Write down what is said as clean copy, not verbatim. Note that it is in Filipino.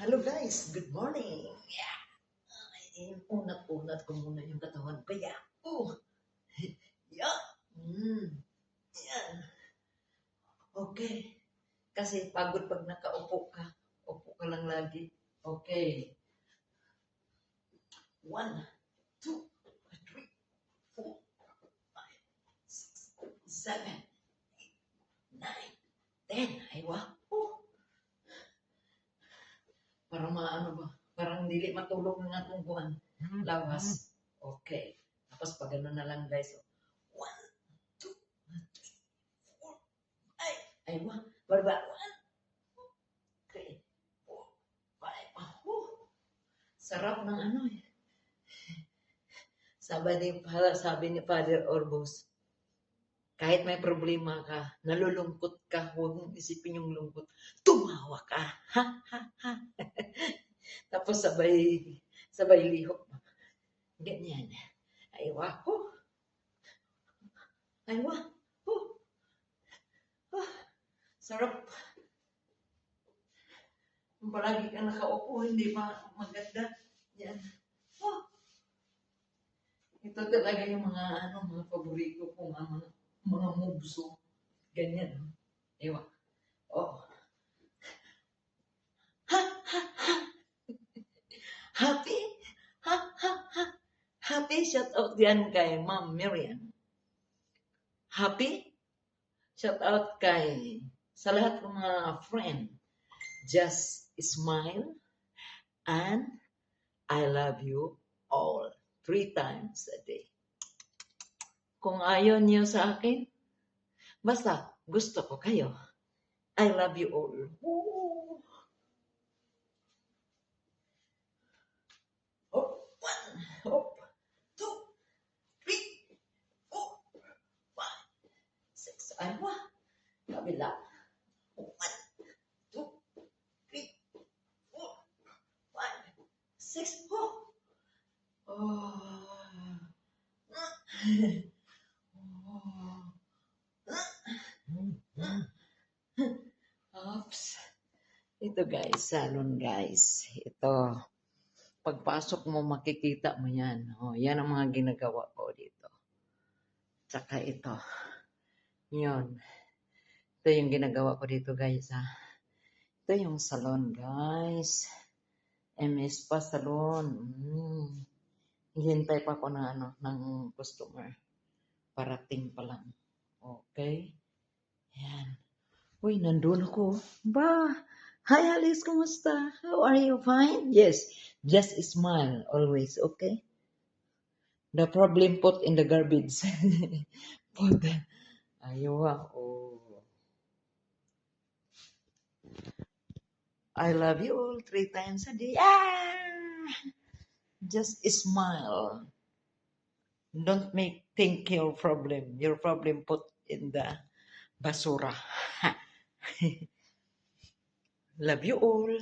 Hello guys, good morning. Yeah. Unat-unat ko muna yung katawan ko. Yeah. Oh. Yeah. Yeah. Okay. Kasi pagod pag nakaupo ka. Upo ka lang lagi. Okay. 1, 2, 3, 4, 5, 6, 7, 8, 9, 10. Ay, wow. Oh. Parang maano ba? Parang dili matulog ng atong buwan. Lawas. Okay. Tapos pag ano na lang guys. 1, 2, 3, 4, 5. Ay, wow. Baba. 1, 3, 4, 5. Sarap ng ano eh. Sabi ni Father Orbos, kahit may problema ka, nalulungkot ka, huwag mong isipin yung lungkot. Tumawa ka. Ha, ha, ha. Tapos sabay lihok. Ganyan. Aywa ko. Aywa. Sarap. Kung palagi ka nakaupo, hindi maganda. Yan. Oh. Ito talaga yung mga paborito kong mga moves. Ganyan. Ewa. Oh. Ha, ha, ha. Happy? Ha, ha, ha. Happy? Shout out yan kay Ma'am Miriam. Happy? Shout out sa lahat ng mga friend. Just smile and I love you all 3 times a day. Kung ayaw niyo sa akin, basta gusto ko kayo. I love you all. Woo! Hop, 1, hop, 2, 3, 4, 5, 6. Ay, wa. Kabila. 1, 2, 3, 4, 5, 6. Oh. Oops. Ito guys, salon guys. Ito. Pagpasok mo, makikita mo yan. Oh, yan ang mga ginagawa ko dito. Tsaka ito. Yun. Ito yung ginagawa ko dito guys. Ha? Ito yung salon guys. MS pa salon. Hihintay pa ako ng customer. Parating pa lang. Okay. Yan. Uy, nandun ako. Hi Alice, kumusta? How are you? Fine? Yes. Just smile always, okay? The problem put in the garbage. Put. Ayaw. Oh. I love you all 3 times a day. Just smile. Don't think your problem put in the basura. Love you all.